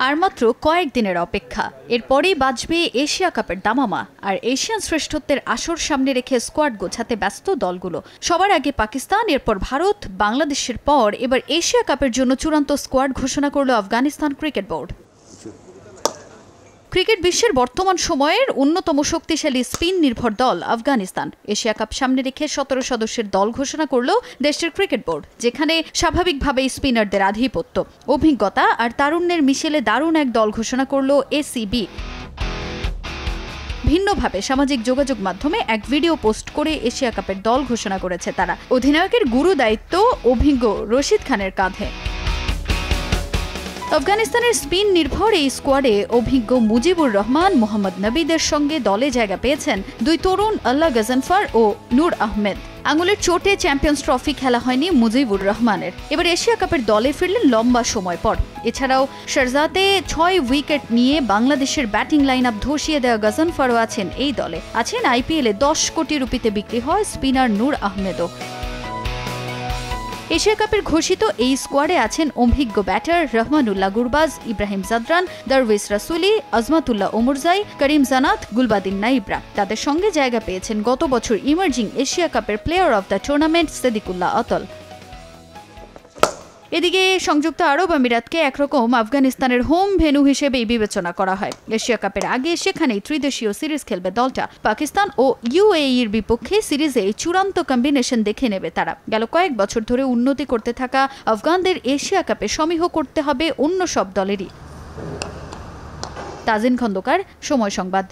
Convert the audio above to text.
আর মাত্র কয়েকদিনের অপেক্ষা, এরপরেই বাজবে এশিয়া কাপের দামামা। আর এশিয়ান শ্রেষ্ঠত্বের আসর সামনে রেখে স্কোয়াড গোছাতে ব্যস্ত দলগুলো। সবার আগে পাকিস্তান, এরপর ভারত, বাংলাদেশের পর এবার এশিয়া কাপের জন্য চূড়ান্ত স্কোয়াড ঘোষণা করল আফগানিস্তান ক্রিকেট বোর্ড। ক্রিকেট বিশ্বের বর্তমান সময়ের অন্যতম শক্তিশালী স্পিন নির্ভর দল আফগানিস্তান এশিয়া কাপ সামনে রেখে 17 সদস্যের দল ঘোষণা করল দেশটির ক্রিকেট বোর্ড, যেখানে স্বাভাবিকভাবেই স্পিনারদের আধিপত্য, অভিজ্ঞতা আর তারুণ্যের মিশেলে দারুণ এক দল ঘোষণা করল এসিবি। ভিন্নভাবে সামাজিক যোগাযোগ মাধ্যমে এক ভিডিও পোস্ট করে এশিয়া কাপের দল ঘোষণা করেছে তারা। অধিনায়কের গুরু দায়িত্ব অভিজ্ঞ রশিদ খানের কাঁধে। আফগানিস্তানের স্পিন নির্ভর এই স্কোয়াডে অভিজ্ঞ মুজিবুর রহমান, মোহাম্মদ নবীদের সঙ্গে দলে জায়গা পেয়েছেন দুই তরুণ আল্লাহ গজনফার ও নূর আহমেদ। আঙুলের চোটে চ্যাম্পিয়ন্স ট্রফি খেলা হয়নি মুজিবুর রহমানের। এবার এশিয়া কাপের দলে ফিরলেন লম্বা সময় পর। এছাড়াও শারজাতে 6 উইকেট নিয়ে বাংলাদেশের ব্যাটিং লাইন আপ ধসিয়ে দেওয়া গজনফারও আছেন এই দলে। আছেন আইপিএলে 10 কোটি রুপিতে বিক্রি হয় স্পিনার নূর আহমেদও। এশিয়া কাপের ঘোষিত এই স্কোয়াডে আছেন অভিজ্ঞ ব্যাটার রহমানুল্লাহ গুরবাজ, ইব্রাহিম জাদরান, দারওয়েজ রাসুলি, আজমাতুল্লাহ ওমরজাই, করিম জানাত, গুলবাদিন নাইবরা। তাদের সঙ্গে জায়গা পেয়েছেন গত বছর ইমার্জিং এশিয়া কাপের player of the tournament Siddiqullah অতল। এদিকে সংযুক্ত আরব আমিরাতকে একরকম আফগানিস্তানের হোম ভেন্যু হিসেবেই বিবেচনা করা হয়। এশিয়া কাপের আগে সেখানেই ত্রিদেশীয় সিরিজ খেলবে দলটা। পাকিস্তান ও ইউএইর বিপক্ষে সিরিজে চূড়ান্ত কম্বিনেশন দেখে নেবে তারা। গেল কয়েক বছর ধরে উন্নতি করতে থাকা আফগানদের এশিয়া কাপে সমীহ করতে হবে অন্য সব দলেরই। তাজিন খন্দকার, সময় সংবাদ।